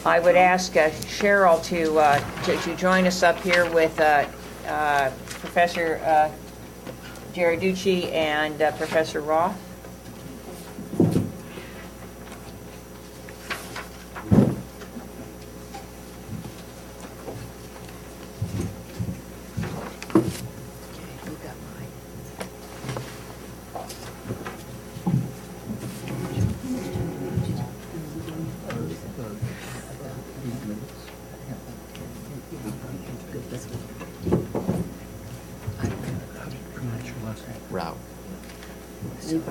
I would ask Cheryl to join us up here with Professor Gerarducci and Professor Raw. Route. Good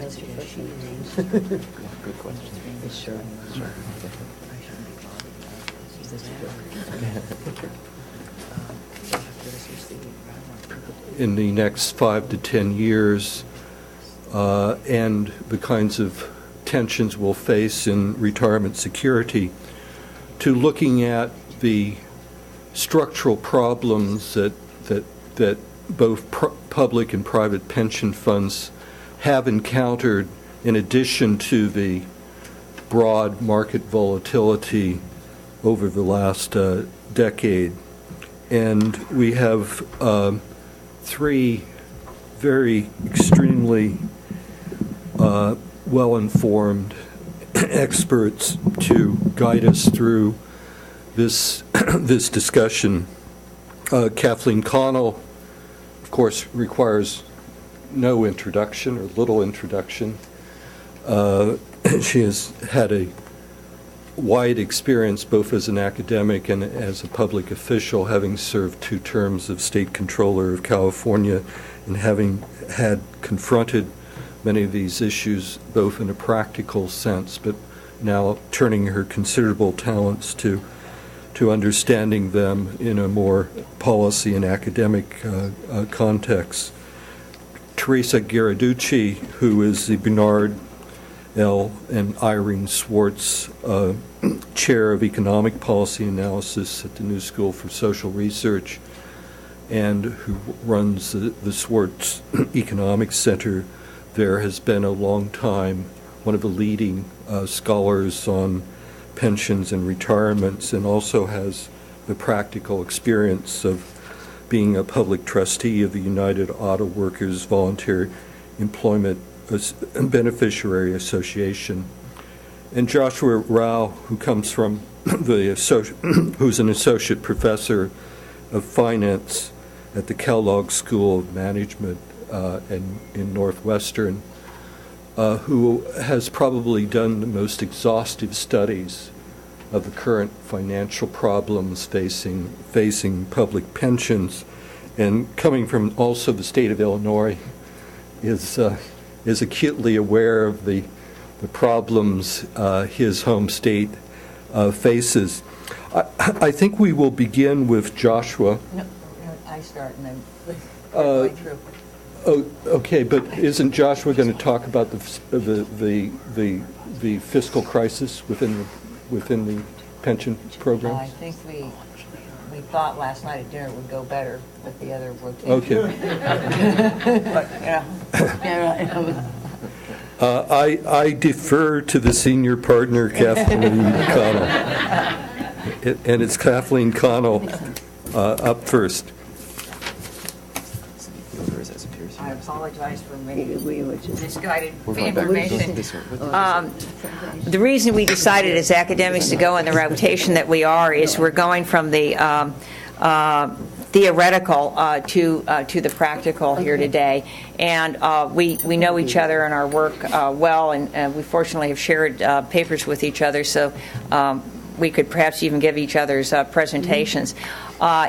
question. Sure. In the next 5 to 10 years, and the kinds of tensions we'll face in retirement security, to looking at the structural problems that both public and private pension funds have encountered, in addition to the broad market volatility over the last decade. And we have three very extremely well-informed experts to guide us through this discussion. Kathleen Connell, of course, requires no introduction or little introduction. She has had a wide experience both as an academic and as a public official, having served 2 terms of State Controller of California and having had confronted many of these issues both in a practical sense, but now turning her considerable talents to understanding them in a more policy and academic context. Teresa Gerarducci, who is the Bernard L. and Irene Swartz Chair of Economic Policy Analysis at the New School for Social Research, and who runs the Swartz Economics Center there, has been a long time one of the leading scholars on pensions and retirements, and also has the practical experience of being a public trustee of the United Auto Workers Voluntary Employment Beneficiary Association. And Joshua Rao, who comes from who's an associate professor of finance at the Kellogg School of Management in Northwestern, who has probably done the most exhaustive studies of the current financial problems facing public pensions, and coming from also the state of Illinois, is acutely aware of the problems his home state faces. I think we will begin with Joshua. No, I start and then going through. Oh, okay, but isn't Joshua going to talk about the fiscal crisis within the pension program? I think we thought last night at dinner it would go better with the other rotation. Okay. But, I defer to the senior partner, Kathleen Connell. And it's Kathleen Connell up first. I apologize for misguided information. The reason we decided as academics to go in the rotation that we are is we're going from the theoretical to the practical here today, and we know each other and our work well, and we fortunately have shared papers with each other, so we could perhaps even give each other's presentations.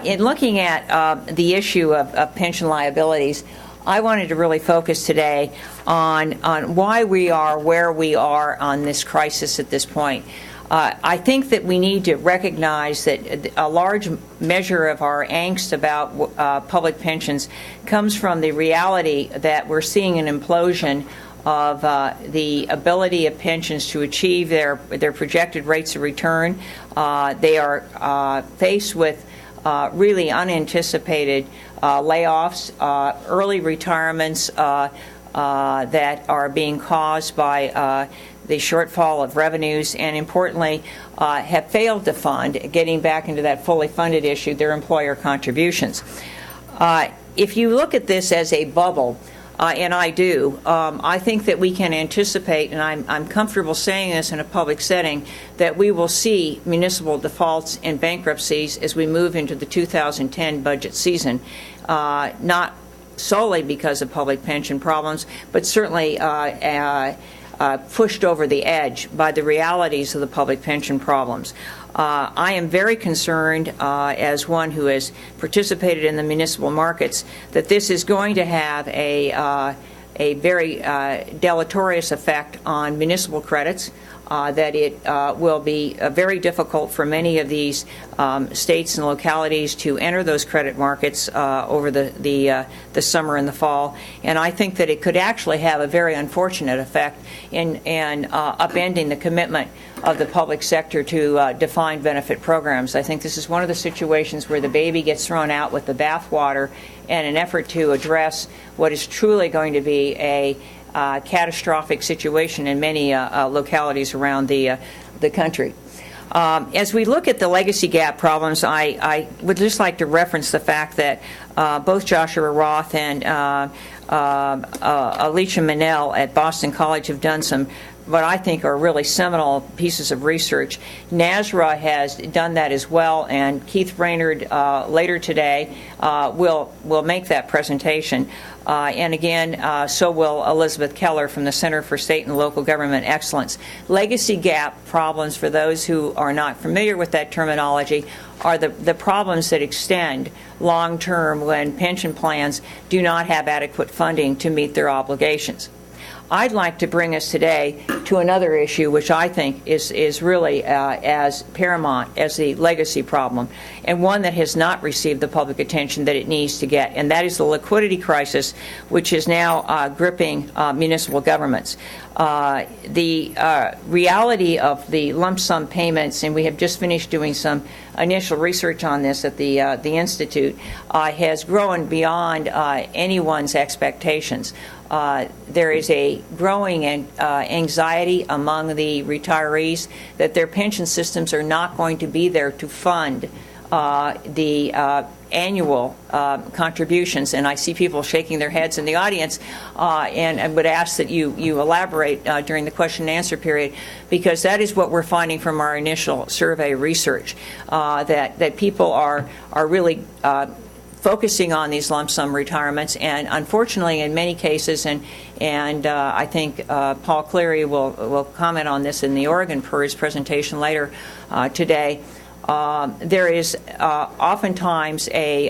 In looking at the issue of pension liabilities, I wanted to really focus today on why we are where we are on this crisis at this point. I think that we need to recognize that a large measure of our angst about public pensions comes from the reality that we're seeing an implosion of the ability of pensions to achieve their projected rates of return. They are faced with really unanticipated layoffs, early retirements that are being caused by the shortfall of revenues, and importantly, have failed to fund, getting back into that fully funded issue, their employer contributions. If you look at this as a bubble, and I do, I think that we can anticipate, and I'm comfortable saying this in a public setting, that we will see municipal defaults and bankruptcies as we move into the 2010 budget season, not solely because of public pension problems, but certainly pushed over the edge by the realities of the public pension problems. I am very concerned, as one who has participated in the municipal markets, that this is going to have a very deleterious effect on municipal credits, that it will be very difficult for many of these states and localities to enter those credit markets over the summer and the fall. And I think that it could actually have a very unfortunate effect in upending the commitment of the public sector to defined benefit programs. I think this is one of the situations where the baby gets thrown out with the bathwater in an effort to address what is truly going to be a catastrophic situation in many localities around the country. As we look at the legacy gap problems, I would just like to reference the fact that both Joshua Roth and Alicia Manel at Boston College have done some what I think are really seminal pieces of research. NASRA has done that as well, and Keith Brainerd later today will make that presentation. And again, so will Elizabeth Keller from the Center for State and Local Government Excellence. Legacy gap problems, for those who are not familiar with that terminology, are the problems that extend long-term when pension plans do not have adequate funding to meet their obligations. I'd like to bring us today to another issue which I think is really as paramount as the legacy problem, and one that has not received the public attention that it needs to get, and that is the liquidity crisis, which is now gripping municipal governments. The reality of the lump sum payments, and we have just finished doing some initial research on this at the Institute, has grown beyond anyone's expectations. There is a growing anxiety among the retirees that their pension systems are not going to be there to fund the annual contributions, and I see people shaking their heads in the audience, and I would ask that you elaborate during the question and answer period, because that is what we're finding from our initial survey research, that people are really focusing on these lump sum retirements, and unfortunately in many cases, and I think Paul Cleary will comment on this in the Oregon PERS presentation later today, there is oftentimes a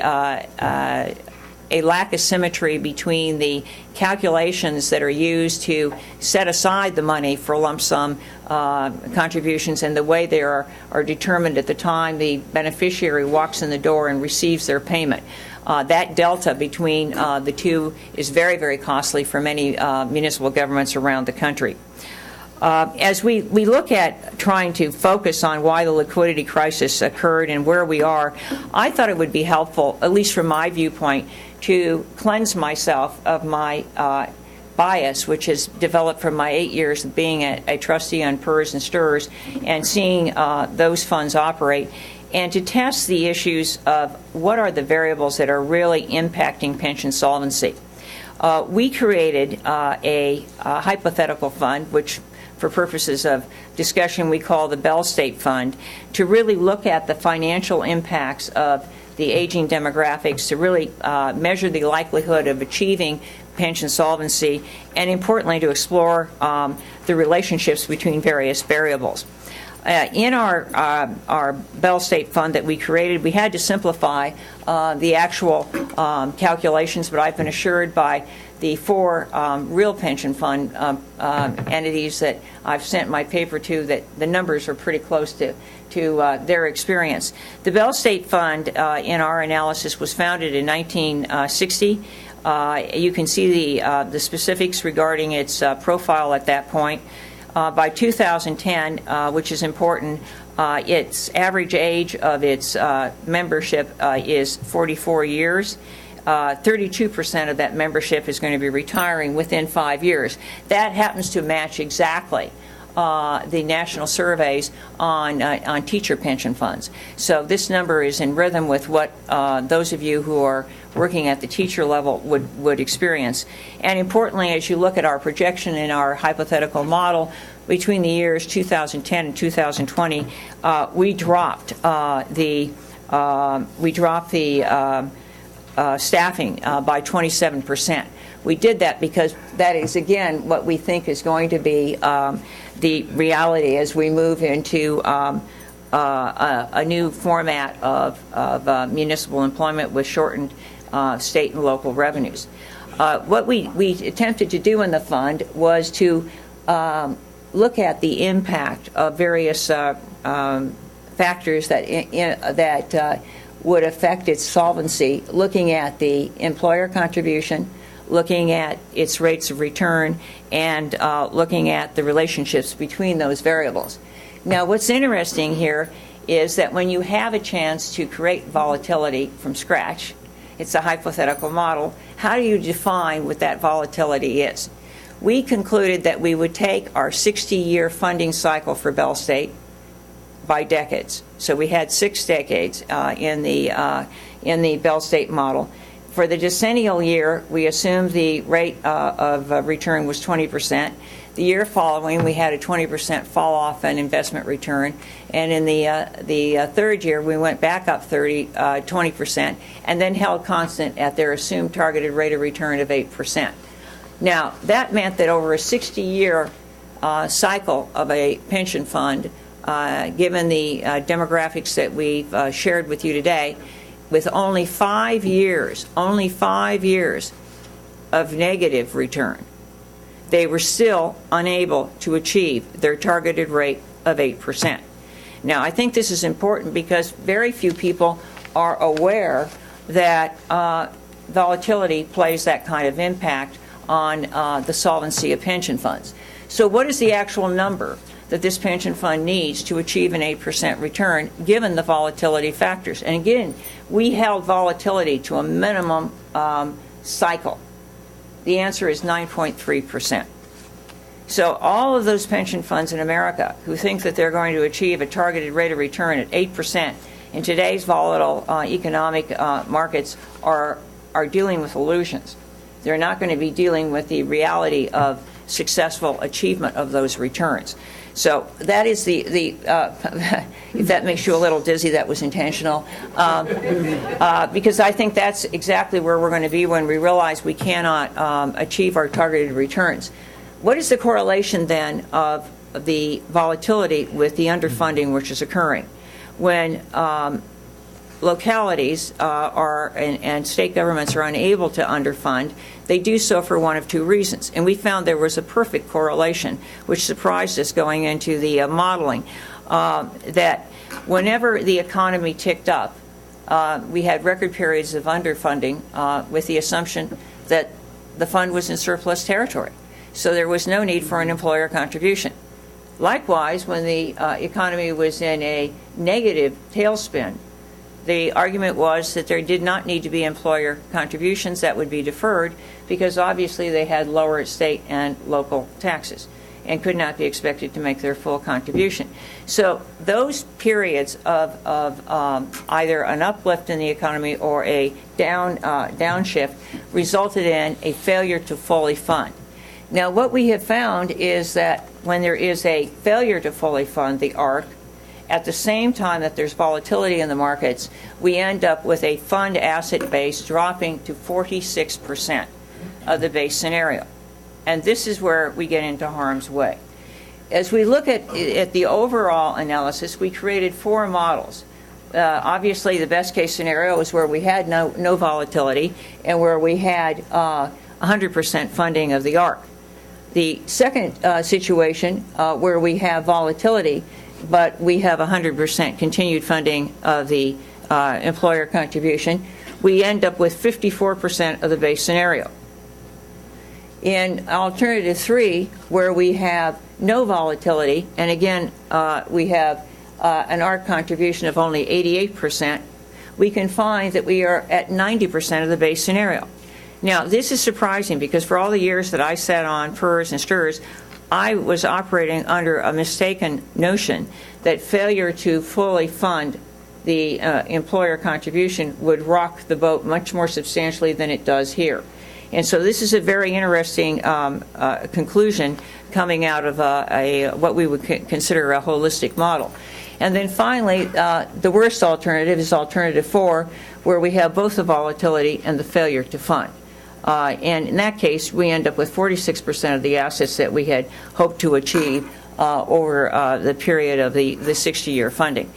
lack of symmetry between the calculations that are used to set aside the money for lump sum contributions and the way they are determined at the time the beneficiary walks in the door and receives their payment. That delta between the two is very, very costly for many municipal governments around the country. As we look at trying to focus on why the liquidity crisis occurred and where we are, I thought it would be helpful, at least from my viewpoint, to cleanse myself of my bias, which has developed from my 8 years of being a trustee on PERS and STRS and seeing those funds operate, and to test the issues of what are the variables that are really impacting pension solvency. We created a hypothetical fund, which for purposes of discussion we call the Bell State Fund, to really look at the financial impacts of the aging demographics, to really measure the likelihood of achieving pension solvency, and importantly to explore the relationships between various variables. In our Bell State Fund that we created, we had to simplify the actual calculations, but I've been assured by the four real pension fund entities that I've sent my paper to that the numbers are pretty close to their experience. The Bell State Fund, in our analysis, was founded in 1960. You can see the specifics regarding its profile at that point. By 2010, which is important, its average age of its membership is 44 years. 32% of that membership is going to be retiring within 5 years. That happens to match exactly the national surveys on teacher pension funds. So this number is in rhythm with what those of you who are working at the teacher level would experience. And importantly, as you look at our projection in our hypothetical model, between the years 2010 and 2020, we dropped the staffing by 27%. We did that because that is, again, what we think is going to be the reality as we move into a new format of municipal employment with shortened state and local revenues. What we attempted to do in the fund was to look at the impact of various factors that would affect its solvency, looking at the employer contribution, looking at its rates of return, and looking at the relationships between those variables. Now, what's interesting here is that when you have a chance to create volatility from scratch, it's a hypothetical model, how do you define what that volatility is? We concluded that we would take our 60-year funding cycle for Bell State by decades. So we had 6 decades in the Bell State model. For the decennial year, we assumed the rate of return was 20%. The year following, we had a 20% fall off in investment return, and in the third year, we went back up 20%, and then held constant at their assumed targeted rate of return of 8%. Now, that meant that over a 60-year cycle of a pension fund, given the demographics that we've shared with you today, with only 5 years of negative return, they were still unable to achieve their targeted rate of 8%. Now, I think this is important because very few people are aware that volatility plays that kind of impact on the solvency of pension funds. So what is the actual number that this pension fund needs to achieve an 8% return given the volatility factors? And again, we held volatility to a minimum cycle. The answer is 9.3%. So all of those pension funds in America who think that they're going to achieve a targeted rate of return at 8% in today's volatile economic markets are dealing with illusions. They're not going to be dealing with the reality of successful achievement of those returns. So that is if that makes you a little dizzy, that was intentional. Because I think that's exactly where we're going to be when we realize we cannot achieve our targeted returns. What is the correlation then of the volatility with the underfunding which is occurring? When localities and state governments are unable to underfund, they do so for one of two reasons. And we found there was a perfect correlation, which surprised us going into the modeling, that whenever the economy ticked up, we had record periods of underfunding with the assumption that the fund was in surplus territory. So there was no need for an employer contribution. Likewise, when the economy was in a negative tailspin, the argument was that there did not need to be employer contributions that would be deferred because obviously they had lower state and local taxes and could not be expected to make their full contribution. So those periods of either an uplift in the economy or a downshift resulted in a failure to fully fund. Now, what we have found is that when there is a failure to fully fund the ARC, at the same time that there's volatility in the markets, we end up with a fund asset base dropping to 46% of the base scenario. And this is where we get into harm's way. As we look at the overall analysis, we created 4 models. Obviously, the best case scenario is where we had no volatility and where we had 100% funding of the ARC. The second situation where we have volatility but we have 100% continued funding of the employer contribution, we end up with 54% of the base scenario. In alternative 3, where we have no volatility, and again, we have an ARC contribution of only 88%, we can find that we are at 90% of the base scenario. Now, this is surprising because for all the years that I sat on PERS and STRS, I was operating under a mistaken notion that failure to fully fund the employer contribution would rock the boat much more substantially than it does here. And so this is a very interesting conclusion coming out of what we would consider a holistic model. And then finally, the worst alternative is alternative 4, where we have both the volatility and the failure to fund. And in that case, we end up with 46% of the assets that we had hoped to achieve over the period of the 60-year funding.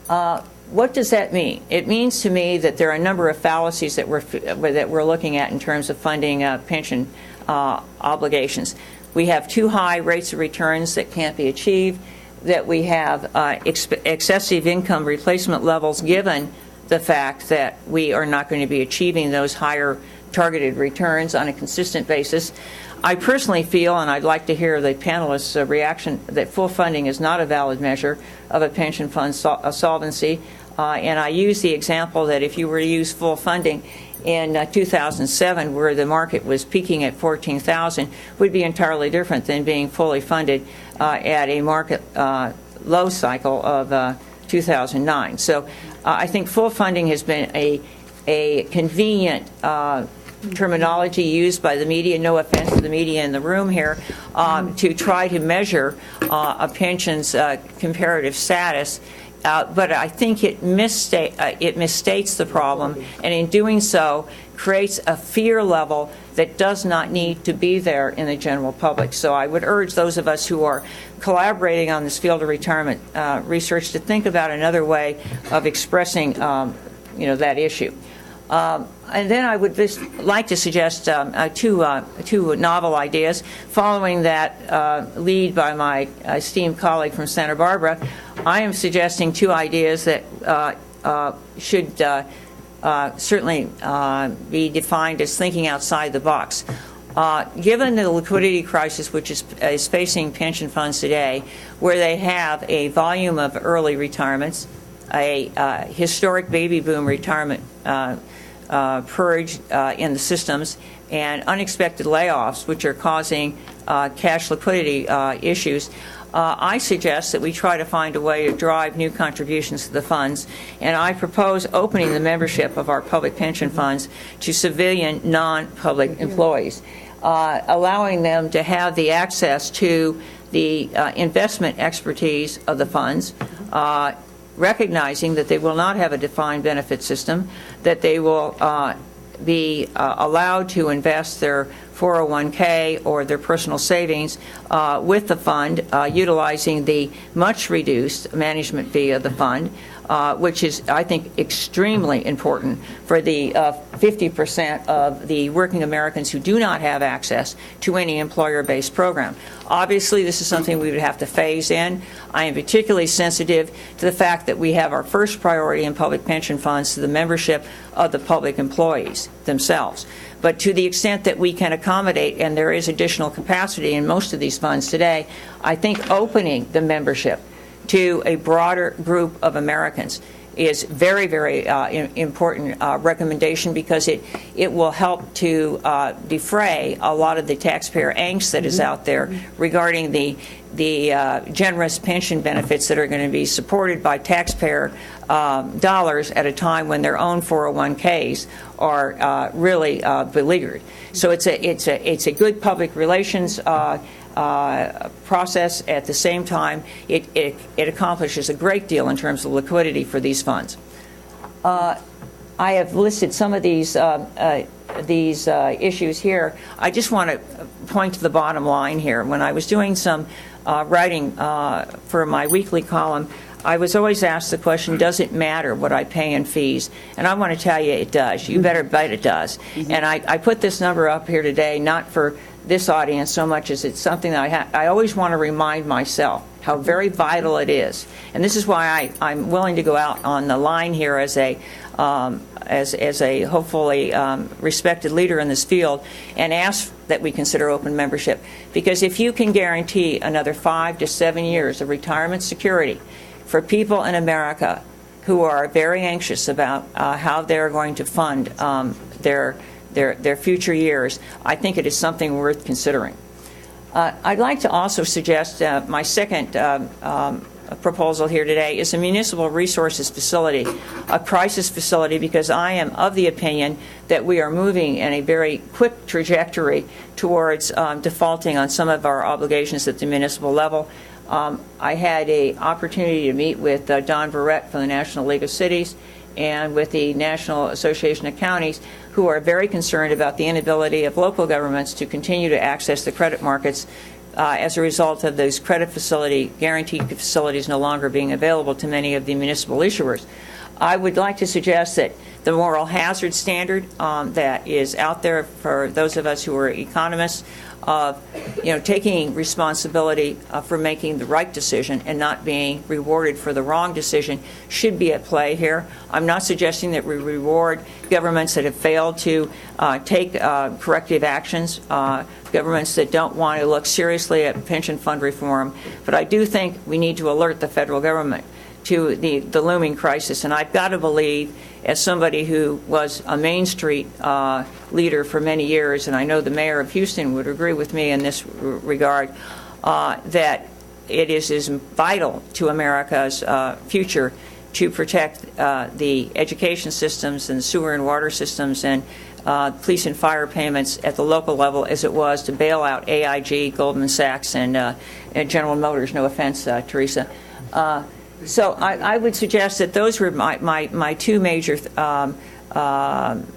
What does that mean? It means to me that there are a number of fallacies that we're looking at in terms of funding pension obligations. We have too high rates of returns that can't be achieved, that we have excessive income replacement levels given the fact that we are not going to be achieving those higher targeted returns on a consistent basis. I personally feel, and I'd like to hear the panelists' reaction, that full funding is not a valid measure of a pension fund solvency. And I use the example that if you were to use full funding in 2007, where the market was peaking at 14,000, would be entirely different than being fully funded at a market low cycle of 2009. So I think full funding has been a convenient terminology used by the media, no offense to the media in the room here, to try to measure a pension's comparative status. But I think it misstates the problem, and in doing so creates a fear level that does not need to be there in the general public. So I would urge those of us who are collaborating on this field of retirement research to think about another way of expressing that issue. And then I would just like to suggest two novel ideas. Following that lead by my esteemed colleague from Santa Barbara, I am suggesting two ideas that should certainly be defined as thinking outside the box. Given the liquidity crisis which is facing pension funds today, where they have a volume of early retirements, a historic baby boom retirement purge in the systems, and unexpected layoffs, which are causing cash liquidity issues, I suggest that we try to find a way to drive new contributions to the funds, and I propose opening the membership of our public pension funds to civilian non-public employees, allowing them to have the access to the investment expertise of the funds, recognizing that they will not have a defined benefit system, that they will be allowed to invest their 401k or their personal savings with the fund, utilizing the much reduced management fee of the fund, which is, I think, extremely important for the 50% of the working Americans who do not have access to any employer-based program. Obviously, this is something we would have to phase in. I am particularly sensitive to the fact that we have our first priority in public pension funds to the membership of the public employees themselves. But to the extent that we can accommodate, and there is additional capacity in most of these funds today, I think opening the membership to a broader group of Americans is very, very important recommendation, because it will help to defray a lot of the taxpayer angst that is out there regarding the generous pension benefits that are going to be supported by taxpayer dollars at a time when their own 401ks are really beleaguered. So it's a good public relations process. At the same time, it accomplishes a great deal in terms of liquidity for these funds. I have listed some of these issues here. I just want to point to the bottom line here. When I was doing some writing for my weekly column, I was always asked the question, does it matter what I pay in fees? And I want to tell you it does. You better bet it does. And I put this number up here today not for this audience so much as it's something that I always want to remind myself how very vital it is. And this is why I'm willing to go out on the line here as a hopefully respected leader in this field and ask that we consider open membership. Because if you can guarantee another 5 to 7 years of retirement security for people in America who are very anxious about how they're going to fund their future years, I think it is something worth considering. I'd like to also suggest my second proposal here today is a municipal resources facility, a crisis facility, because I am of the opinion that we are moving in a very quick trajectory towards defaulting on some of our obligations at the municipal level. I had an opportunity to meet with Don Verrett from the National League of Cities and with the National Association of Counties, who are very concerned about the inability of local governments to continue to access the credit markets as a result of those credit facility, guaranteed facilities no longer being available to many of the municipal issuers. I would like to suggest that the moral hazard standard that is out there for those of us who are economists of taking responsibility for making the right decision and not being rewarded for the wrong decision should be at play here. I'm not suggesting that we reward governments that have failed to take corrective actions, governments that don't want to look seriously at pension fund reform, but I do think we need to alert the federal government to the looming crisis. And I've got to believe, as somebody who was a Main Street leader for many years, and I know the mayor of Houston would agree with me in this regard, that it is vital to America's future to protect the education systems and sewer and water systems and police and fire payments at the local level as it was to bail out AIG, Goldman Sachs, and General Motors. No offense, Teresa. So I would suggest that those were my two major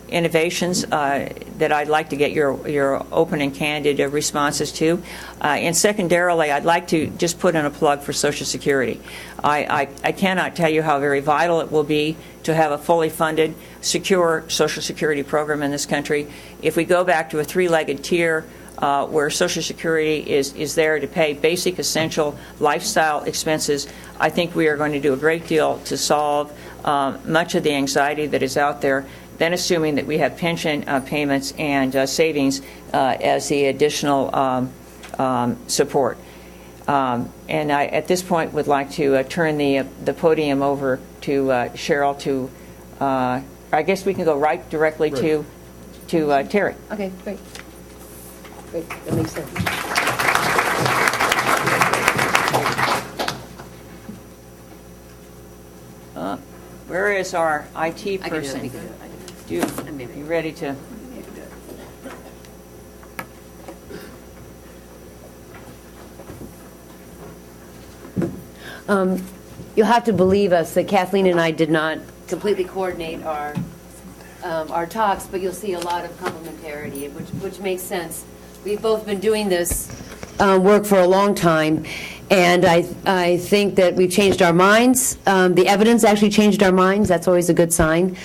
innovations that I'd like to get your open and candid responses to. And secondarily, I'd like to just put in a plug for Social Security. I cannot tell you how very vital it will be to have a fully funded, secure Social Security program in this country. If we go back to a three-legged tier where Social Security is there to pay basic, essential lifestyle expenses, I think we are going to do a great deal to solve much of the anxiety that is out there, then assuming that we have pension payments and savings as the additional support. And I, at this point, would like to turn the podium over to Cheryl to, I guess we can go directly to Terry. Okay, great. Great, that makes sense. Where is our IT person? I can do it. You ready to? You'll have to believe us that Kathleen and I did not completely coordinate our talks, but you'll see a lot of complementarity, which makes sense. We've both been doing this work for a long time, and I think that we've changed our minds. The evidence actually changed our minds. That's always a good sign.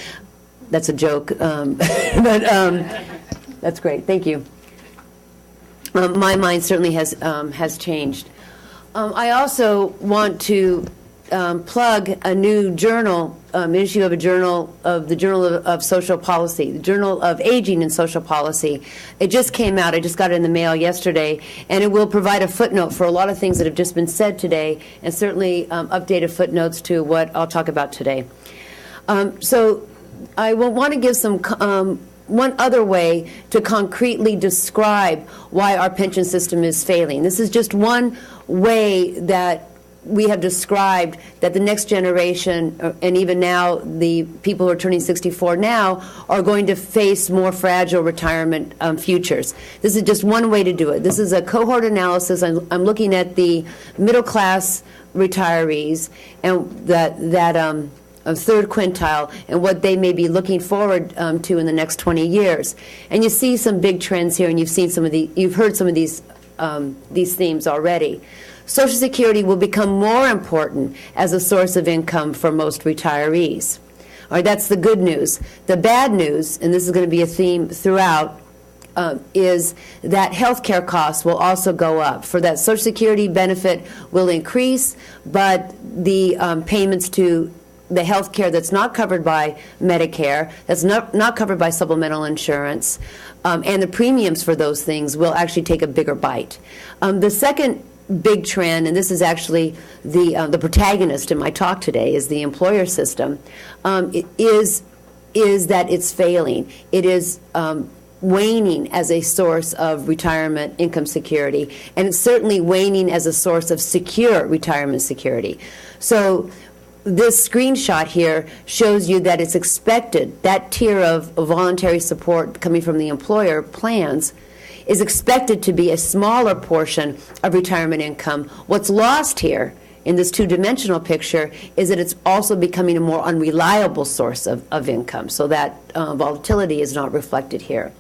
That's a joke, but that's great. Thank you. My mind certainly has changed. I also want to plug a new journal, issue of the Journal of Social Policy, the Journal of Aging and Social Policy. It just came out. I just got it in the mail yesterday, and it will provide a footnote for a lot of things that have just been said today, and certainly updated footnotes to what I'll talk about today. So I will want to give some one other way to concretely describe why our pension system is failing. This is just one way that we have described that the next generation, and even now the people who are turning 64 now, are going to face more fragile retirement futures. This is just one way to do it. This is a cohort analysis. I'm looking at the middle class retirees and that third quintile and what they may be looking forward to in the next 20 years. And you see some big trends here, and you've heard some of these themes already. Social Security will become more important as a source of income for most retirees. All right, that's the good news. The bad news, and this is going to be a theme throughout, is that health care costs will also go up. For that, Social Security benefit will increase, but the payments to the health care that's not covered by Medicare, that's not covered by supplemental insurance, and the premiums for those things will actually take a bigger bite. The second big trend, and this is actually the protagonist in my talk today, is the employer system, is that it's failing. It is waning as a source of retirement income security, and it's certainly waning as a source of secure retirement security. So this screenshot here shows you that it's expected, that tier of voluntary support coming from the employer plans is expected to be a smaller portion of retirement income. What's lost here in this two-dimensional picture is that it's also becoming a more unreliable source of income, so that volatility is not reflected here.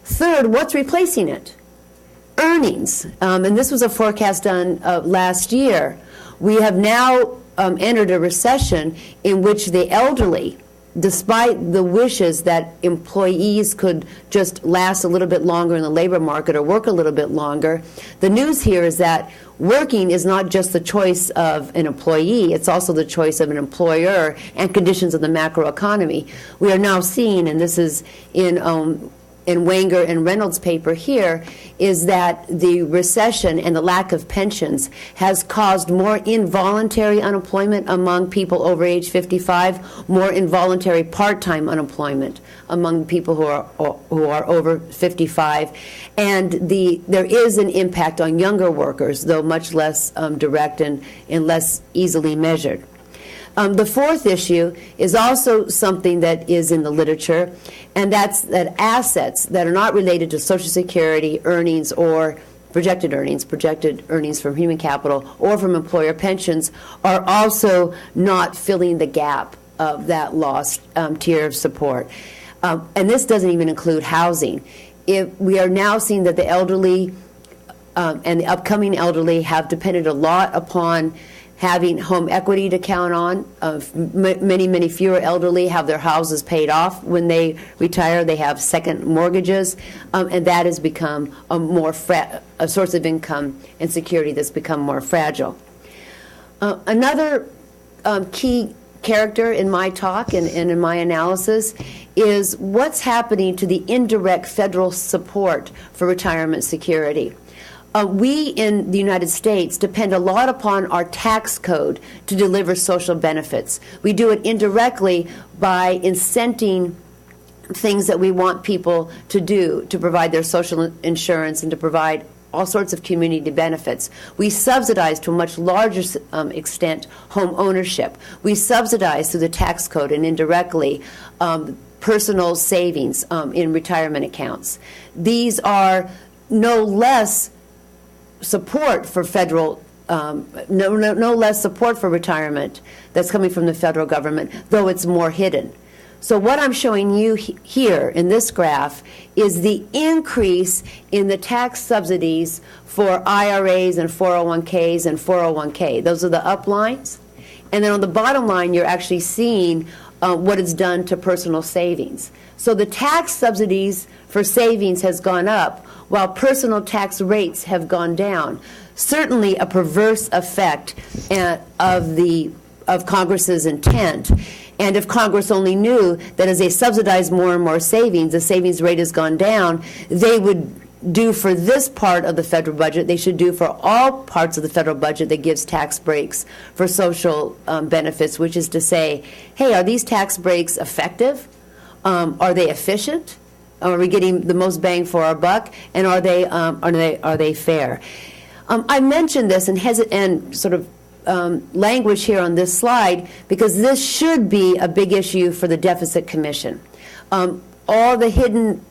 Third, what's replacing it? Earnings. And this was a forecast done last year. We have now entered a recession in which the elderly, despite the wishes that employees could just last a little bit longer in the labor market or work a little bit longer, the news here is that working is not just the choice of an employee, it's also the choice of an employer and conditions of the macroeconomy. We are now seeing, and this is in Wenger and Reynolds' paper here, is that the recession and the lack of pensions has caused more involuntary unemployment among people over age 55, more involuntary part-time unemployment among people who are over 55, and there is an impact on younger workers, though much less direct and less easily measured. The fourth issue is also something that is in the literature, and that's that assets that are not related to Social Security earnings or projected earnings from human capital or from employer pensions are also not filling the gap of that lost tier of support. And this doesn't even include housing. We are now seeing that the elderly and the upcoming elderly have depended a lot upon having home equity to count on. Many fewer elderly have their houses paid off when they retire. They have second mortgages, and that has become a source of income and security that's become more fragile. Another key character in my talk and in my analysis is what's happening to the indirect federal support for retirement security. We in the United States depend a lot upon our tax code to deliver social benefits. We do it indirectly by incenting things that we want people to do, to provide their social insurance and to provide all sorts of community benefits. We subsidize to a much larger extent home ownership. We subsidize through the tax code and indirectly personal savings in retirement accounts. These are no less support for federal, no less support for retirement that's coming from the federal government, though it's more hidden. So what I'm showing you here in this graph is the increase in the tax subsidies for IRAs and 401ks and 401k. Those are the up lines. And then on the bottom line, you're actually seeing what it's done to personal savings. So the tax subsidies for savings has gone up, while personal tax rates have gone down. Certainly a perverse effect of Congress's intent. And if Congress only knew that as they subsidize more and more savings, the savings rate has gone down, they would do for this part of the federal budget, they should do for all parts of the federal budget that gives tax breaks for social benefits, which is to say, hey, are these tax breaks effective? Are they efficient? Are we getting the most bang for our buck? And are they fair? I mentioned this and sort of language here on this slide because this should be a big issue for the Deficit Commission. All the hidden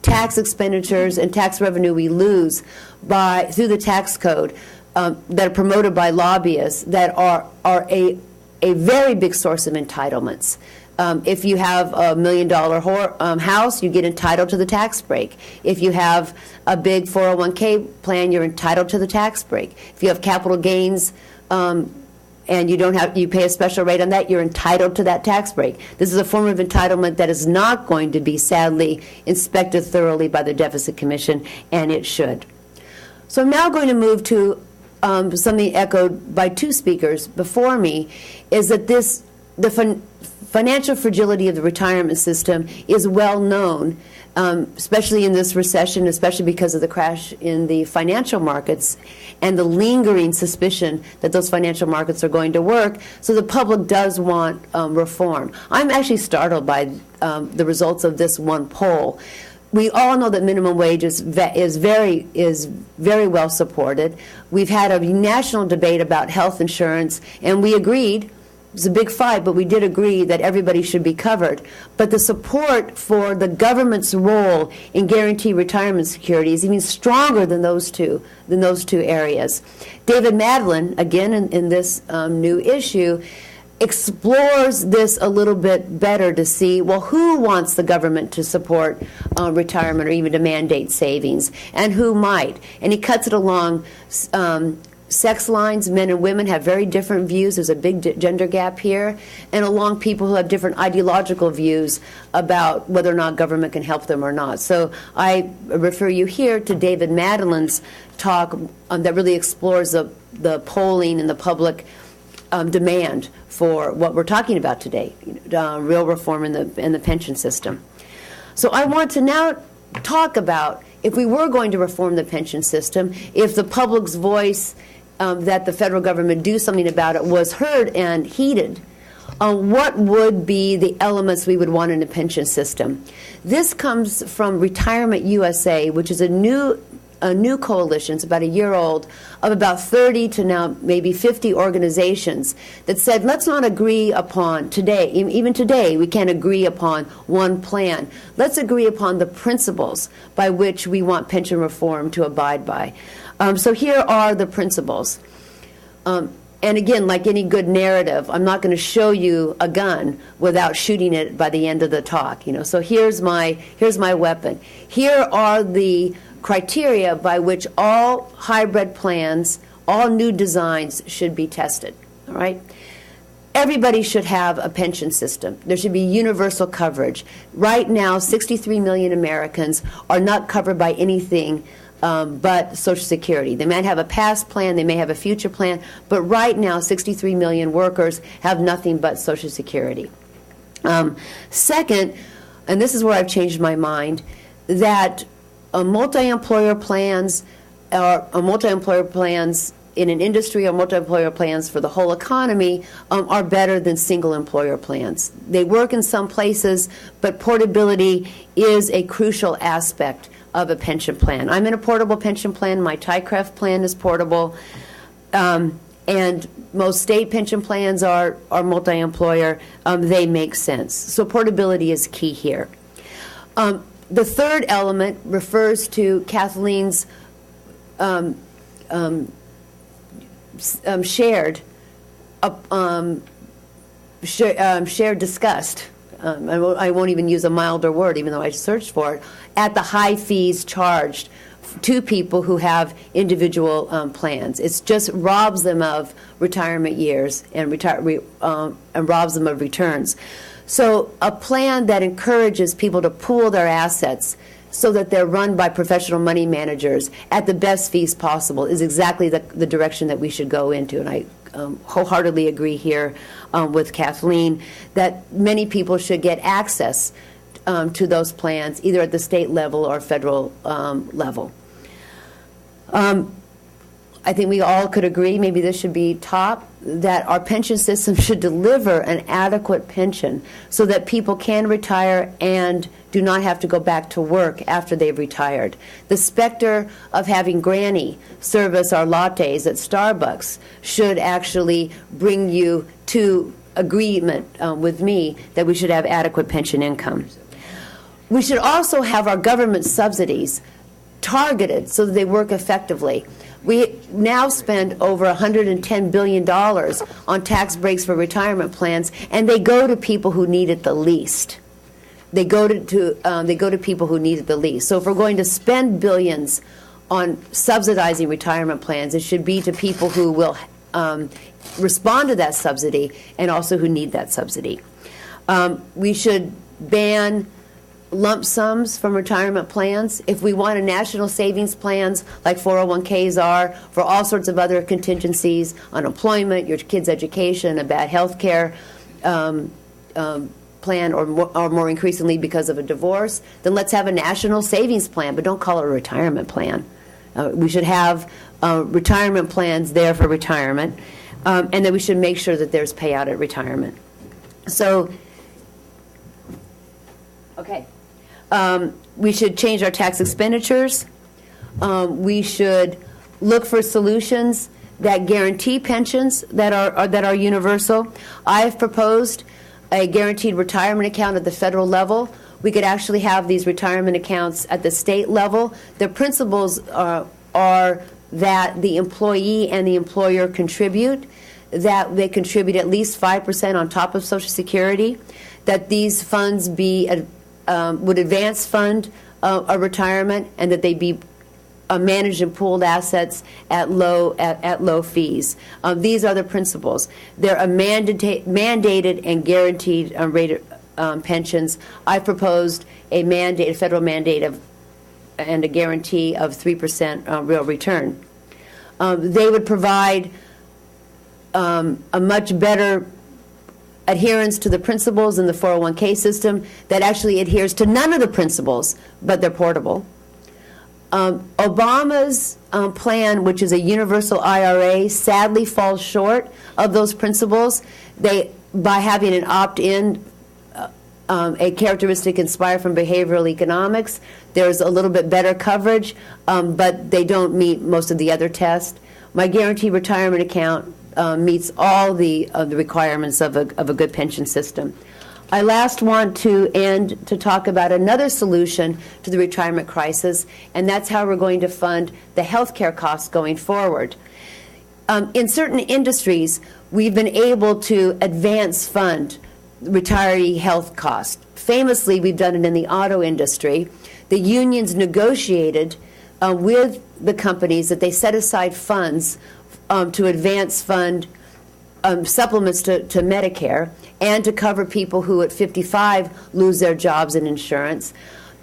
tax expenditures and tax revenue we lose through the tax code that are promoted by lobbyists that are a very big source of entitlements. If you have $1 million house, you get entitled to the tax break. If you have a big 401k plan, you're entitled to the tax break. If you have capital gains and you pay a special rate on that, you're entitled to that tax break. This is a form of entitlement that is not going to be, sadly, inspected thoroughly by the Deficit Commission, and it should. So I'm now going to move to something echoed by two speakers before me, is that the financial fragility of the retirement system is well known, especially in this recession, especially because of the crash in the financial markets and the lingering suspicion that those financial markets are going to work. So the public does want reform. I'm actually startled by the results of this one poll. We all know that minimum wage is very well supported. We've had a national debate about health insurance, and we agreed. It was a big fight, but we did agree that everybody should be covered. But the support for the government's role in guaranteed retirement security is even stronger than those two areas. David Madeline, again in this new issue, explores this a little bit better to see, well, who wants the government to support retirement or even to mandate savings, and who might. And he cuts it along sex lines. Men and women have very different views. There's a big gender gap here. And along people who have different ideological views about whether or not government can help them or not. So I refer you here to David Madeline's talk that really explores the polling and the public demand for what we're talking about today, real reform in the pension system. So I want to now talk about, if we were going to reform the pension system, if the public's voice that the federal government do something about it was heard and heeded, what would be the elements we would want in a pension system? This comes from Retirement USA, which is a new coalition, it's about a year old, of about 30 to now maybe 50 organizations that said, let's not agree upon today, even today, we can't agree upon one plan. Let's agree upon the principles by which we want pension reform to abide by. So here are the principles. And again, like any good narrative, I'm not going to show you a gun without shooting it by the end of the talk. So here's my weapon. Here are the criteria by which all hybrid plans, all new designs should be tested. All right? Everybody should have a pension system. There should be universal coverage. Right now, 63 million Americans are not covered by anything but Social Security. They might have a past plan, they may have a future plan, but right now 63 million workers have nothing but Social Security. Second, and this is where I've changed my mind, that multi-employer plans in an industry or multi-employer plans for the whole economy are better than single-employer plans. They work in some places, but portability is a crucial aspect of a pension plan. I'm in a portable pension plan. My TICREF plan is portable. And most state pension plans are multi-employer. They make sense. So portability is key here. The third element refers to Kathleen's shared disgust. I won't even use a milder word, even though I searched for it, at the high fees charged to people who have individual plans. It just robs them of retirement years and robs them of returns. So a plan that encourages people to pool their assets so that they're run by professional money managers at the best fees possible is exactly the direction that we should go into. And I wholeheartedly agree here with Kathleen that many people should get access to those plans either at the state level or federal level. I think we all could agree, maybe this should be top, that our pension system should deliver an adequate pension so that people can retire and do not have to go back to work after they've retired. The specter of having Granny service our lattes at Starbucks should actually bring you to agreement with me that we should have adequate pension income. We should also have our government subsidies targeted so that they work effectively. We now spend over $110 billion on tax breaks for retirement plans, and they go to people who need it the least. They go to people who need it the least. So if we're going to spend billions on subsidizing retirement plans, it should be to people who will respond to that subsidy and also who need that subsidy. We should ban lump sums from retirement plans. If we want a national savings plans like 401ks are for all sorts of other contingencies, unemployment, your kid's education, a bad health care plan, or more increasingly because of a divorce, then let's have a national savings plan, but don't call it a retirement plan. We should have retirement plans there for retirement, and then we should make sure that there's payout at retirement. So, okay. We should change our tax expenditures. We should look for solutions that guarantee pensions that are universal. I've proposed a guaranteed retirement account at the federal level. We could actually have these retirement accounts at the state level. The principles are that the employee and the employer contribute, that they contribute at least 5% on top of Social Security, that these funds would advance fund a retirement, and that they be managed and pooled assets at low fees. These are the principles. They're a mandated and guaranteed rate of pensions. I proposed a federal mandate and a guarantee of 3% real return. They would provide a much better adherence to the principles in the 401k system that actually adheres to none of the principles, but they're portable. Obama's plan, which is a universal IRA, sadly falls short of those principles. By having an opt-in, a characteristic inspired from behavioral economics, there's a little bit better coverage, but they don't meet most of the other tests. My guaranteed retirement account meets all the requirements of a good pension system. I last want to end to talk about another solution to the retirement crisis, and that's how we're going to fund the health care costs going forward. In certain industries, we've been able to advance fund retiree health costs. Famously, we've done it in the auto industry. The unions negotiated with the companies that they set aside funds to advance fund supplements to Medicare and to cover people who at 55 lose their jobs in insurance.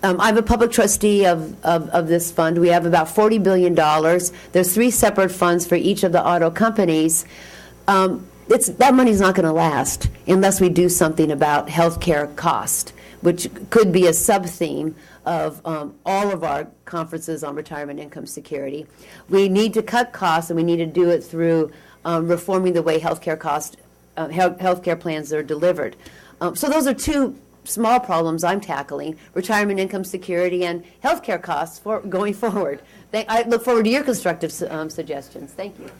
I'm a public trustee of this fund. We have about $40 billion. There's 3 separate funds for each of the auto companies. That money's not going to last unless we do something about health care cost, which could be a sub-theme of all of our conferences on retirement income security. We need to cut costs, and we need to do it through reforming the way healthcare plans are delivered. So those are 2 small problems I'm tackling: retirement income security and healthcare costs for going forward. I look forward to your constructive suggestions. Thank you.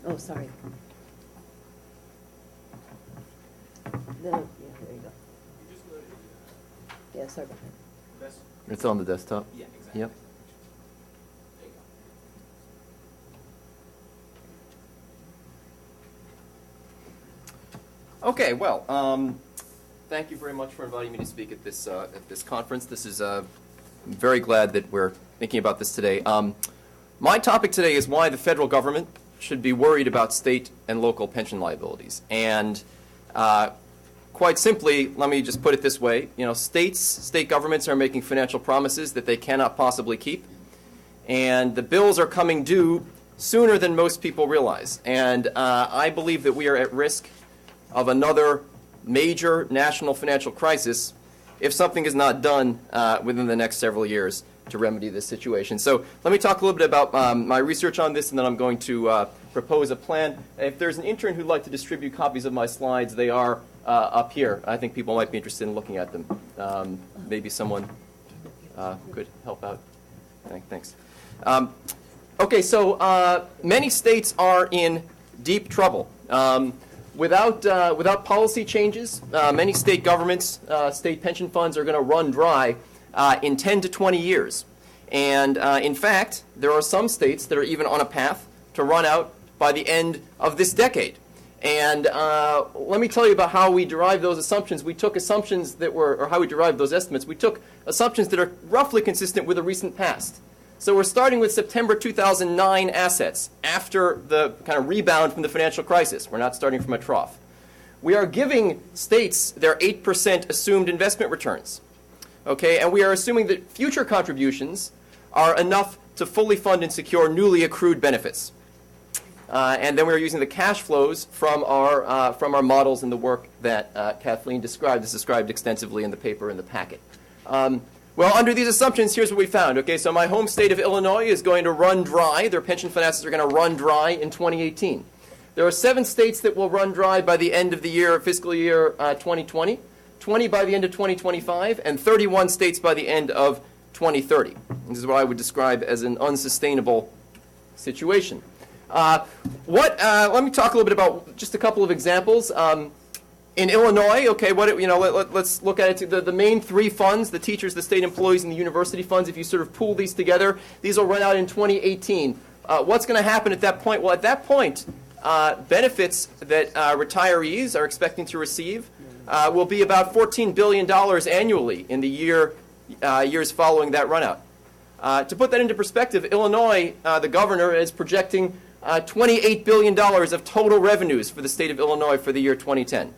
Oh, sorry. Yeah, there you go. Yeah, sorry about that. It's on the desktop? Yeah, exactly. Yep. Okay, well, thank you very much for inviting me to speak at this conference. This is I'm very glad that we're thinking about this today. My topic today is why the federal government should be worried about state and local pension liabilities. And quite simply, let me just put it this way. You know, state governments are making financial promises that they cannot possibly keep. And the bills are coming due sooner than most people realize. And I believe that we are at risk of another major national financial crisis if something is not done within the next several years to remedy this situation. So let me talk a little bit about my research on this, and then I'm going to propose a plan. If there's an intern who'd like to distribute copies of my slides, they are up here. I think people might be interested in looking at them. Maybe someone could help out. Thanks. Okay, so many states are in deep trouble. Without policy changes, many state governments, state pension funds are going to run dry in 10 to 20 years. And in fact, there are some states that are even on a path to run out by the end of this decade. And let me tell you about how we derived those assumptions. We took assumptions that were, or how we derived those estimates. We took assumptions that are roughly consistent with the recent past. So we're starting with September 2009 assets after the kind of rebound from the financial crisis. We're not starting from a trough. We are giving states their 8% assumed investment returns. Okay, and we are assuming that future contributions are enough to fully fund and secure newly accrued benefits. And then we're using the cash flows from our models and the work that Kathleen described. This is described extensively in the paper in the packet. Well, under these assumptions, here's what we found. Okay, so my home state of Illinois is going to run dry. Their pension fund assets are going to run dry in 2018. There are 7 states that will run dry by the end of the year, fiscal year 2020, 20 by the end of 2025, and 31 states by the end of 2030. This is what I would describe as an unsustainable situation. Let me talk a little bit about just a couple of examples. In Illinois, okay, let's look at it. The main 3 funds, the teachers, the state employees, and the university funds, if you sort of pool these together, these will run out in 2018. What's going to happen at that point? Well, at that point, benefits that retirees are expecting to receive will be about $14 billion annually in the years following that runout. To put that into perspective, Illinois, the governor, is projecting $28 billion of total revenues for the state of Illinois for the year 2010.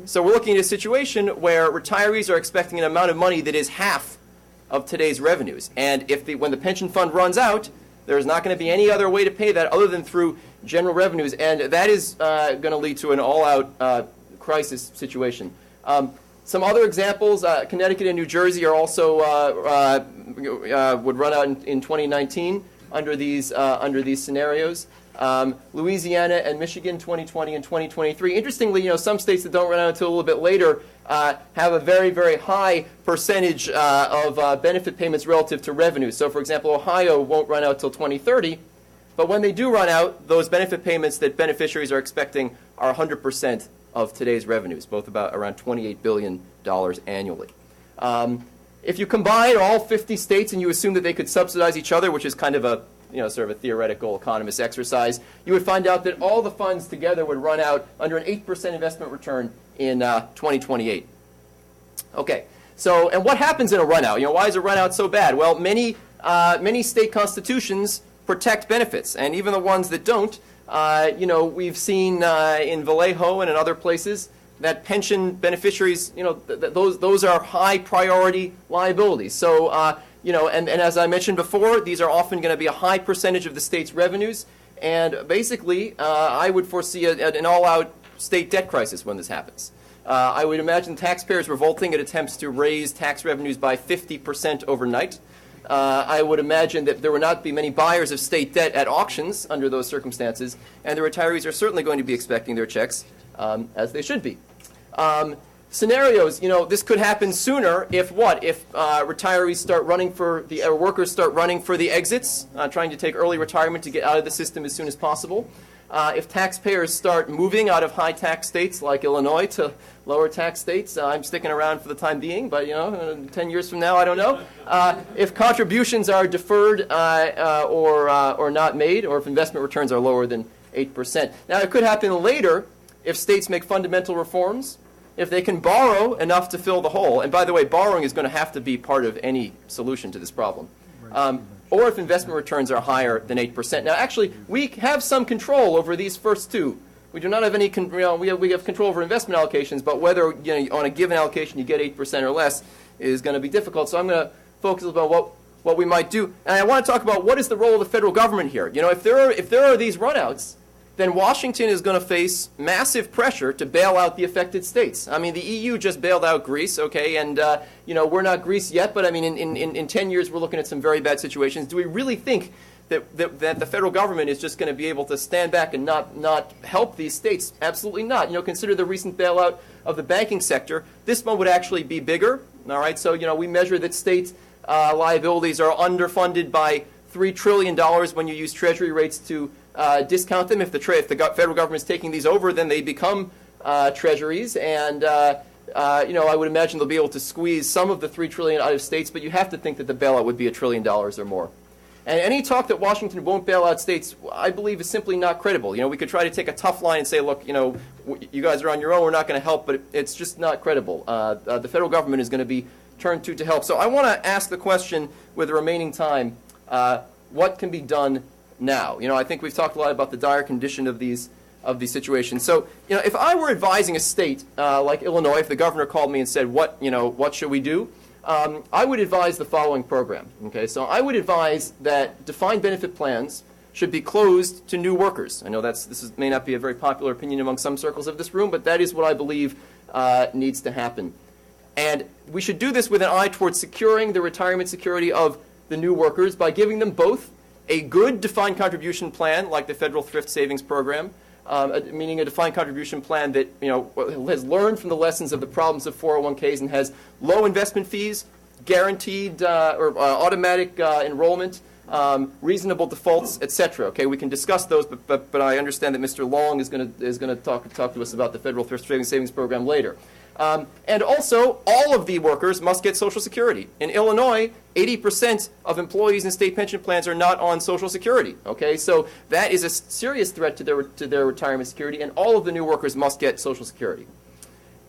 So we're looking at a situation where retirees are expecting an amount of money that is half of today's revenues. And when the pension fund runs out, there's not going to be any other way to pay that other than through general revenues. And that is going to lead to an all-out crisis situation. Some other examples, Connecticut and New Jersey are also would run out in 2019 under these scenarios. Louisiana and Michigan, 2020 and 2023. Interestingly, some states that don't run out until a little bit later have a very, very high percentage of benefit payments relative to revenue. So, for example, Ohio won't run out until 2030, but when they do run out, those benefit payments that beneficiaries are expecting are 100% of today's revenues, both around $28 billion annually. If you combine all 50 states and you assume that they could subsidize each other, which is kind of a sort of a theoretical economist exercise, you would find out that all the funds together would run out under an 8% investment return in 2028. Okay, so and what happens in a run out? Why is a run out so bad? Well, many state constitutions protect benefits, and even the ones that don't, we've seen in Vallejo and in other places that pension beneficiaries, those are high priority liabilities. So, and as I mentioned before, these are often going to be a high percentage of the state's revenues. And basically, I would foresee an all-out state debt crisis when this happens. I would imagine taxpayers revolting at attempts to raise tax revenues by 50% overnight. I would imagine that there would not be many buyers of state debt at auctions under those circumstances, and the retirees are certainly going to be expecting their checks, as they should be. Scenarios, this could happen sooner if retirees start running or workers start running for the exits, trying to take early retirement to get out of the system as soon as possible. If taxpayers start moving out of high tax states like Illinois to lower tax states, I'm sticking around for the time being, but 10 years from now, I don't know. If contributions are deferred or not made, or if investment returns are lower than 8%. Now, it could happen later if states make fundamental reforms, if they can borrow enough to fill the hole. And by the way, borrowing is going to have to be part of any solution to this problem. Or if investment returns are higher than 8%. Now, actually, we have some control over these first two. We do not have any, we have control over investment allocations, but whether on a given allocation you get 8% or less is going to be difficult. So I'm going to focus about what we might do. And I want to talk about what is the role of the federal government here. If there are these runouts, then Washington is going to face massive pressure to bail out the affected states. I mean, the EU just bailed out Greece, okay, and we're not Greece yet, but I mean, in 10 years we're looking at some very bad situations. Do we really think that the federal government is just going to be able to stand back and not help these states? Absolutely not. Consider the recent bailout of the banking sector. This one would actually be bigger. All right, so we measure that state liabilities are underfunded by $3 trillion when you use Treasury rates to discount them. If the federal government is taking these over, then they become treasuries, and I would imagine they'll be able to squeeze some of the $3 trillion out of states, but you have to think that the bailout would be $1 trillion or more. And any talk that Washington won't bail out states, I believe, is simply not credible. We could try to take a tough line and say, look, you guys are on your own, we're not going to help, but it's just not credible. The federal government is going to be turned to help. So I want to ask the question with the remaining time, what can be done now? I think we've talked a lot about the dire condition of these situations. So, if I were advising a state like Illinois, if the governor called me and said, what should we do? I would advise the following program. Okay, so I would advise that defined benefit plans should be closed to new workers. I know this may not be a very popular opinion among some circles of this room, but that is what I believe needs to happen. And we should do this with an eye towards securing the retirement security of the new workers by giving them both a good defined contribution plan, like the Federal Thrift Savings Program, meaning a defined contribution plan that has learned from the lessons of the problems of 401ks and has low investment fees, guaranteed or automatic enrollment, reasonable defaults, etc. Okay, we can discuss those, but I understand that Mr. Long is going to talk to us about the Federal Thrift Savings Program later. And also, all of the workers must get Social Security. In Illinois, 80% of employees in state pension plans are not on Social Security. Okay, so that is a serious threat to their retirement security, and all of the new workers must get Social Security.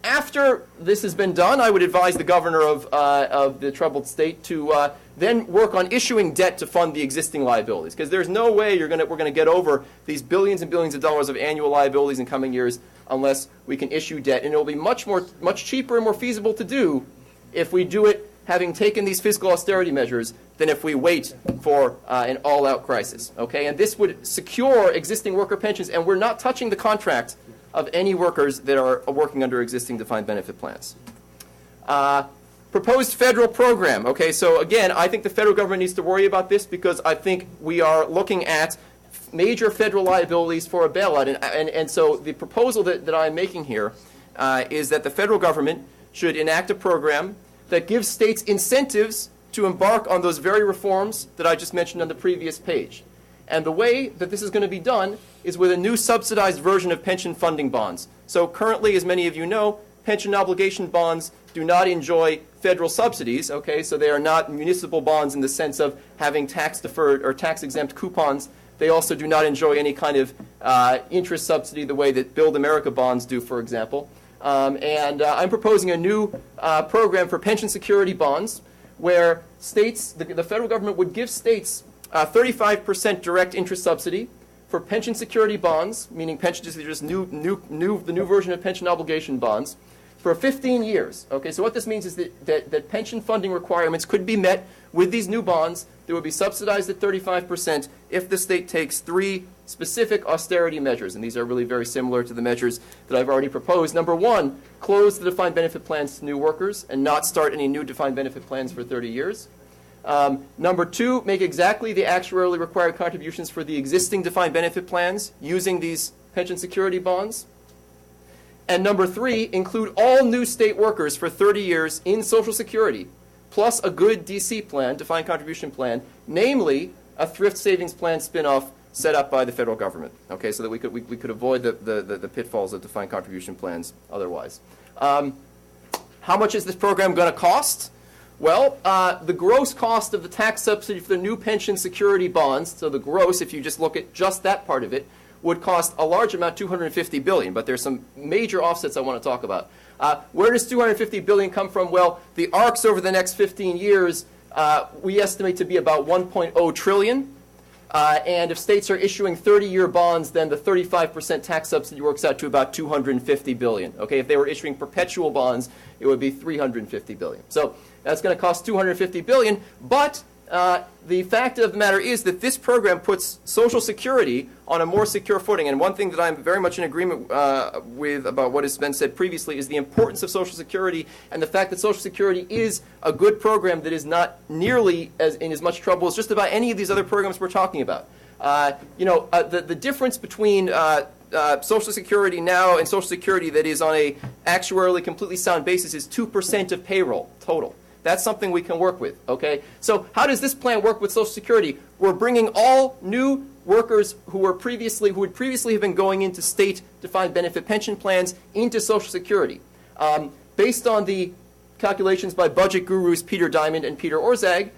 After this has been done, I would advise the governor of the troubled state to then work on issuing debt to fund the existing liabilities, because there's no way we're going to get over these billions and billions of dollars of annual liabilities in coming years unless we can issue debt, and it will be much cheaper and more feasible to do if we do it having taken these fiscal austerity measures than if we wait for an all-out crisis. Okay, and this would secure existing worker pensions, and we're not touching the contract of any workers that are working under existing defined benefit plans. Proposed federal program. Okay, so again, I think the federal government needs to worry about this because I think we are looking at major federal liabilities for a bailout. And so the proposal that I'm making here is that the federal government should enact a program that gives states incentives to embark on those very reforms that I just mentioned on the previous page. And the way that this is going to be done is with a new subsidized version of pension funding bonds. So currently, as many of you know, pension obligation bonds do not enjoy federal subsidies, okay? So they are not municipal bonds in the sense of having tax-deferred or tax-exempt coupons. They also do not enjoy any kind of interest subsidy the way that Build America bonds do, for example. I'm proposing a new program for pension security bonds where states, the federal government would give states 35% direct interest subsidy for pension security bonds, meaning pension just the new version of pension obligation bonds, for 15 years. Okay, so what this means is that pension funding requirements could be met with these new bonds that would be subsidized at 35% if the state takes 3 specific austerity measures. And these are really very similar to the measures that I've already proposed. Number 1, close the defined benefit plans to new workers and not start any new defined benefit plans for 30 years. Number 2, make exactly the actuarially required contributions for the existing defined benefit plans using these pension security bonds. And number 3, include all new state workers for 30 years in Social Security, plus a good DC plan, defined contribution plan, namely a thrift savings plan spinoff set up by the federal government. Okay, so that we could avoid the pitfalls of defined contribution plans otherwise. How much is this program going to cost? Well, the gross cost of the tax subsidy for the new pension security bonds, so the gross, if you just look at just that part of it, would cost a large amount, $250 billion. But there's some major offsets I want to talk about. Where does $250 billion come from? Well, the ARCs over the next 15 years we estimate to be about $1.0 trillion. And if states are issuing 30-year bonds, then the 35% tax subsidy works out to about $250 billion. Okay, if they were issuing perpetual bonds, it would be $350 billion. So that's going to cost $250 billion. But the fact of the matter is that this program puts Social Security on a more secure footing. And one thing that I'm very much in agreement with about what has been said previously is the importance of Social Security and the fact that Social Security is a good program that is not nearly in as much trouble as just about any of these other programs we're talking about. The difference between Social Security now and Social Security that is on a actuarially completely sound basis is 2% of payroll total. That's something we can work with, okay? So how does this plan work with Social Security? We're bringing all new workers who would previously have been going into state defined benefit pension plans into Social Security. Based on the calculations by budget gurus Peter Diamond and Peter Orszag,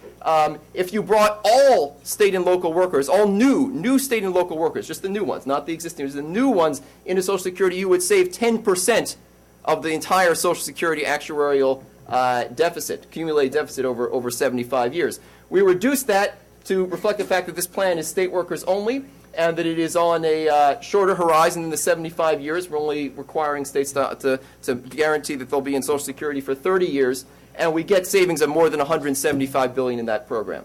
if you brought all state and local workers, all new state and local workers, just the new ones, not the existing, just the new ones into Social Security, you would save 10% of the entire Social Security actuarial deficit, accumulated deficit over 75 years. We reduced that to reflect the fact that this plan is state workers only and that it is on a shorter horizon than the 75 years. We're only requiring states to guarantee that they'll be in Social Security for 30 years, and we get savings of more than $175 billion in that program.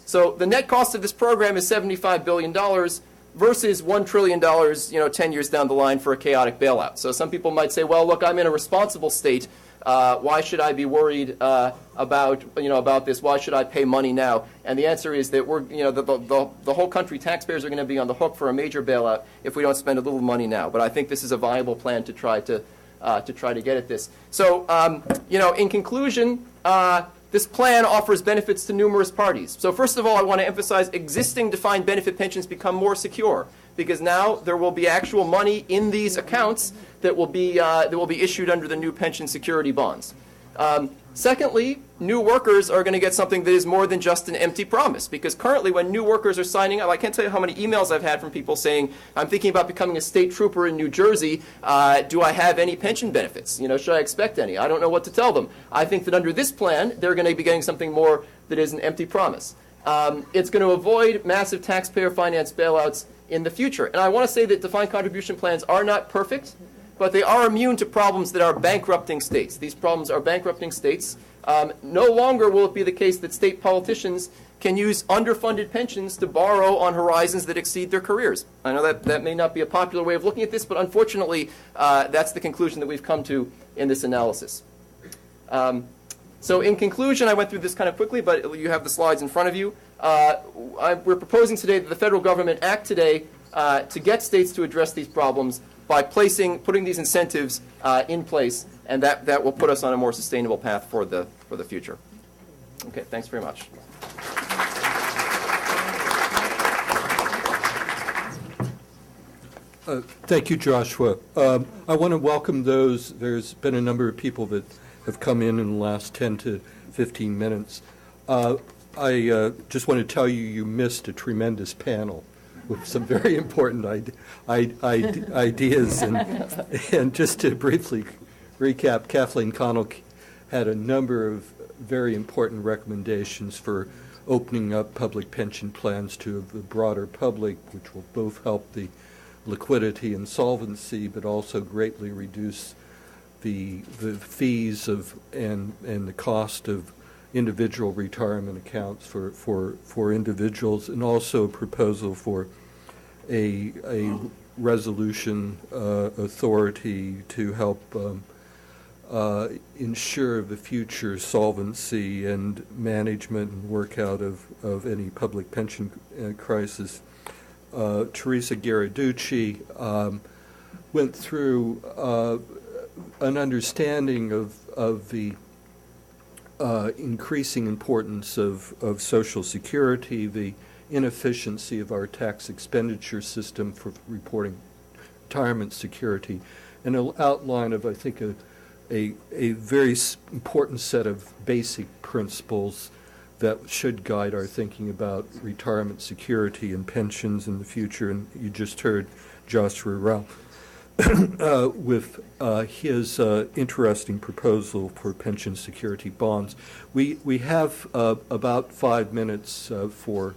So the net cost of this program is $75 billion versus $1 trillion 10 years down the line for a chaotic bailout. So some people might say, well, look, I'm in a responsible state. Why should I be worried about this? Why should I pay money now? And the answer is that the whole country, taxpayers are going to be on the hook for a major bailout if we don't spend a little money now. But I think this is a viable plan to try to get at this. So, in conclusion, this plan offers benefits to numerous parties. So first of all, I want to emphasize existing defined benefit pensions become more secure, because now there will be actual money in these accounts that will be issued under the new pension security bonds. Secondly, new workers are going to get something that is more than just an empty promise, because currently when new workers are signing up, I can't tell you how many emails I've had from people saying, I'm thinking about becoming a state trooper in New Jersey. Do I have any pension benefits? Should I expect any? I don't know what to tell them. I think that under this plan, they're going to be getting something more that is an empty promise. It's going to avoid massive taxpayer-financed bailouts in the future. And I want to say that defined contribution plans are not perfect, but they are immune to problems that are bankrupting states. These problems are bankrupting states. No longer will it be the case that state politicians can use underfunded pensions to borrow on horizons that exceed their careers. I know that may not be a popular way of looking at this, but unfortunately, that's the conclusion that we've come to in this analysis. So in conclusion, I went through this kind of quickly, but you have the slides in front of you. We're proposing today that the federal government act today to get states to address these problems by putting these incentives in place, and that will put us on a more sustainable path for the future. Okay, thanks very much. Thank you, Joshua. I want to welcome those. There's been a number of people that have come in the last 10 to 15 minutes. I just want to tell you, you missed a tremendous panel with some very important ideas. And just to briefly recap, Kathleen Connell had a number of very important recommendations for opening up public pension plans to the broader public, which will both help the liquidity and solvency, but also greatly reduce the fees and the cost of individual retirement accounts for individuals, and also a proposal for a resolution authority to help ensure the future solvency and management and workout of any public pension crisis. Teresa Garaducci went through an understanding of the increasing importance of Social Security, the inefficiency of our tax expenditure system for reporting retirement security, and an outline of, I think, a very important set of basic principles that should guide our thinking about retirement security and pensions in the future. And you just heard Joshua Ralph with his interesting proposal for pension security bonds. We have about 5 minutes for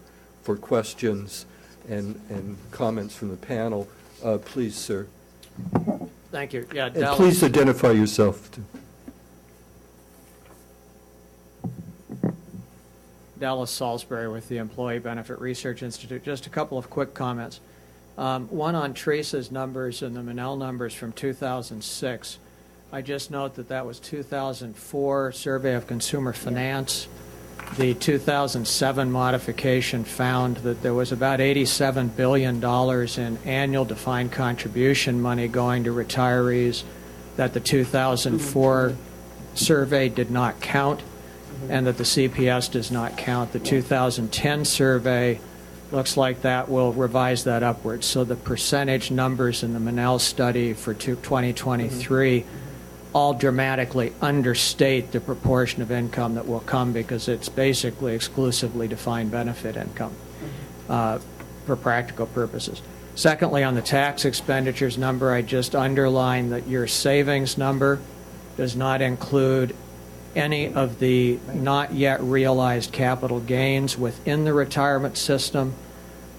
questions and comments from the panel. Please, sir. Thank you. Yeah, and please identify yourself. Dallas Salisbury with the Employee Benefit Research Institute. Just a couple of quick comments. One on Teresa's numbers and the Manel numbers from 2006. I just note that was 2004 Survey of Consumer Finance. The 2007 modification found that there was about $87 billion in annual defined contribution money going to retirees that the 2004 survey did not count, and that the CPS does not count. The 2010 survey looks like that will revise that upwards. So the percentage numbers in the Manel study for 2023 all dramatically understate the proportion of income that will come, because it's basically exclusively defined benefit income for practical purposes. Secondly, on the tax expenditures number, I just underline that your savings number does not include any of the not yet realized capital gains within the retirement system,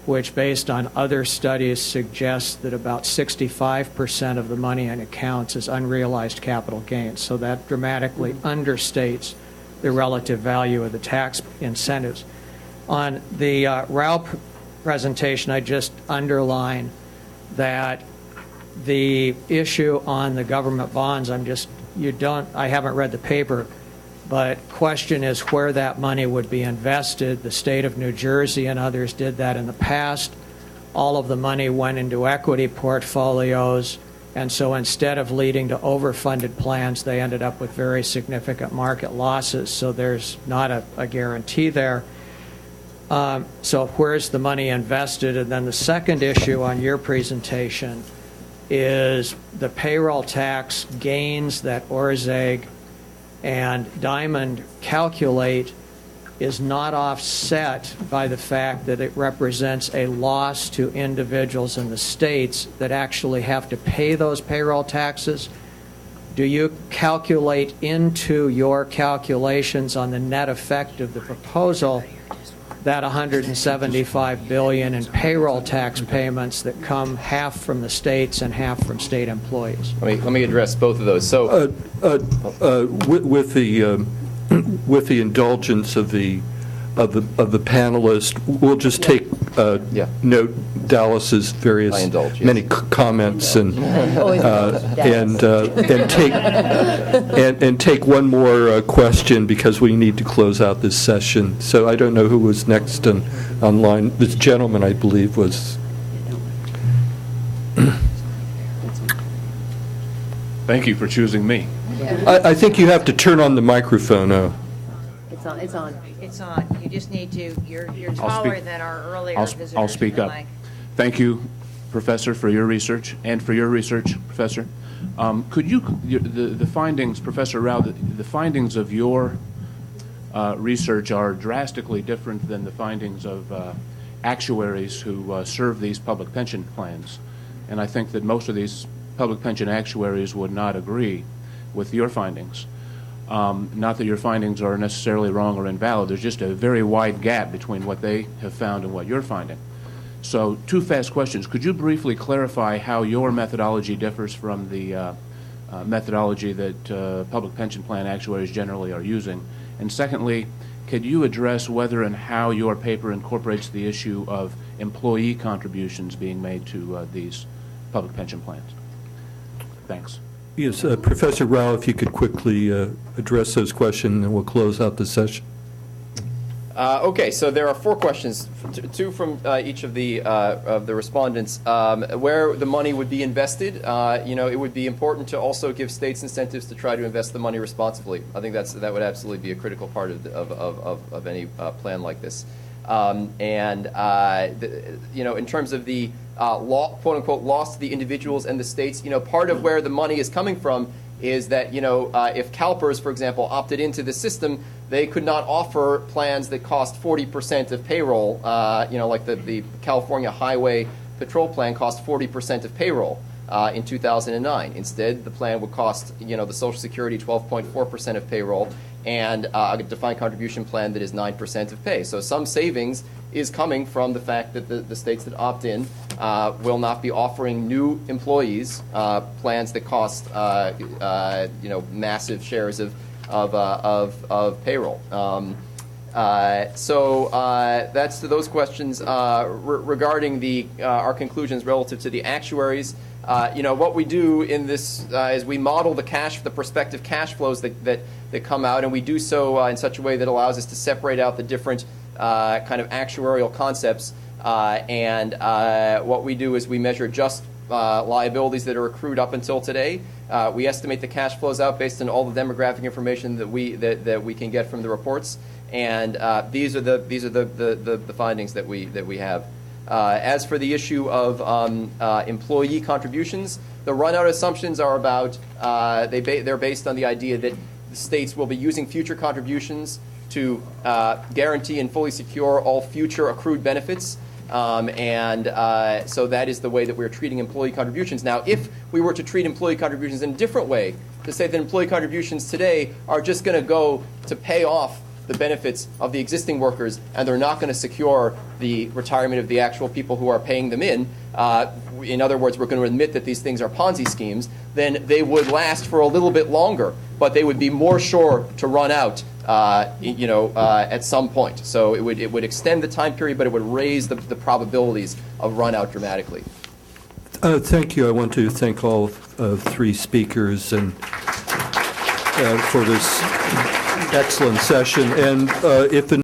which based on other studies suggests that about 65% of the money in accounts is unrealized capital gains. So that dramatically understates the relative value of the tax incentives. On the Raup presentation, I just underline that the issue on the government bonds, I'm just I haven't read the paper, but question is where that money would be invested. The state of New Jersey and others did that in the past. All of the money went into equity portfolios, and so instead of leading to overfunded plans, they ended up with very significant market losses. So there's not a guarantee there. So where's the money invested? And then the second issue on your presentation is the payroll tax gains that Orzeg and Diamond calculate is not offset by the fact that it represents a loss to individuals in the states that actually have to pay those payroll taxes. Do you calculate into your calculations on the net effect of the proposal that $175 billion in payroll tax payments that come half from the states and half from state employees? Let me address both of those. So, with the indulgence of the panelists, we'll just take note Dallas's various I indulge, yes. many comments and take one more question because we need to close out this session. So I don't know who was next online. This gentleman, I believe, was. Thank you for choosing me. I think you have to turn on the microphone. It's on. It's on. It's on. You just need to, you're I'll taller speak- than our earlier I'll visitors. speak to the up. mic. Thank you, Professor, for your research, and for your research, Professor. Could you, the findings, Professor Rao, the findings of your research are drastically different than the findings of actuaries who serve these public pension plans. And I think that most of these public pension actuaries would not agree with your findings. Not that your findings are necessarily wrong or invalid. There's just a very wide gap between what they have found and what you're finding. So, two fast questions. Could you briefly clarify how your methodology differs from the methodology that public pension plan actuaries generally are using? And secondly, could you address whether and how your paper incorporates the issue of employee contributions being made to these public pension plans? Thanks. Yes, Professor Rao, if you could quickly address those questions, and we'll close out the session. Okay, so there are 4 questions, 2 from each of the respondents. Where the money would be invested, it would be important to also give states incentives to try to invest the money responsibly. I think that would absolutely be a critical part of any plan like this. In terms of the quote unquote loss to the individuals and the states, part of where the money is coming from is that, if CalPERS, for example, opted into the system, they could not offer plans that cost 40% of payroll, like the California Highway Patrol plan cost 40% of payroll in 2009. Instead, the plan would cost, the Social Security 12.4% of payroll, and a defined contribution plan that is 9% of pay. So some savings is coming from the fact that the states that opt in will not be offering new employees plans that cost massive shares of payroll. So that's to those questions. Regarding our conclusions relative to the actuaries, what we do in this is we model the prospective cash flows that come out, and we do so in such a way that allows us to separate out the different kind of actuarial concepts. What we do is we measure just liabilities that are accrued up until today. We estimate the cash flows out based on all the demographic information that we can get from the reports, and these are the findings that we have. As for the issue of employee contributions, the run-out assumptions are about they're based on the idea that the states will be using future contributions to guarantee and fully secure all future accrued benefits. So that is the way that we're treating employee contributions. Now, if we were to treat employee contributions in a different way, to say that employee contributions today are just going to go to pay off the benefits of the existing workers, and they're not going to secure the retirement of the actual people who are paying them in other words, we're going to admit that these things are Ponzi schemes, then they would last for a little bit longer, but they would be more sure to run out at some point. So it would extend the time period, but it would raise the probabilities of run out dramatically. Thank you. I want to thank all 3 speakers, and for this excellent session. And if the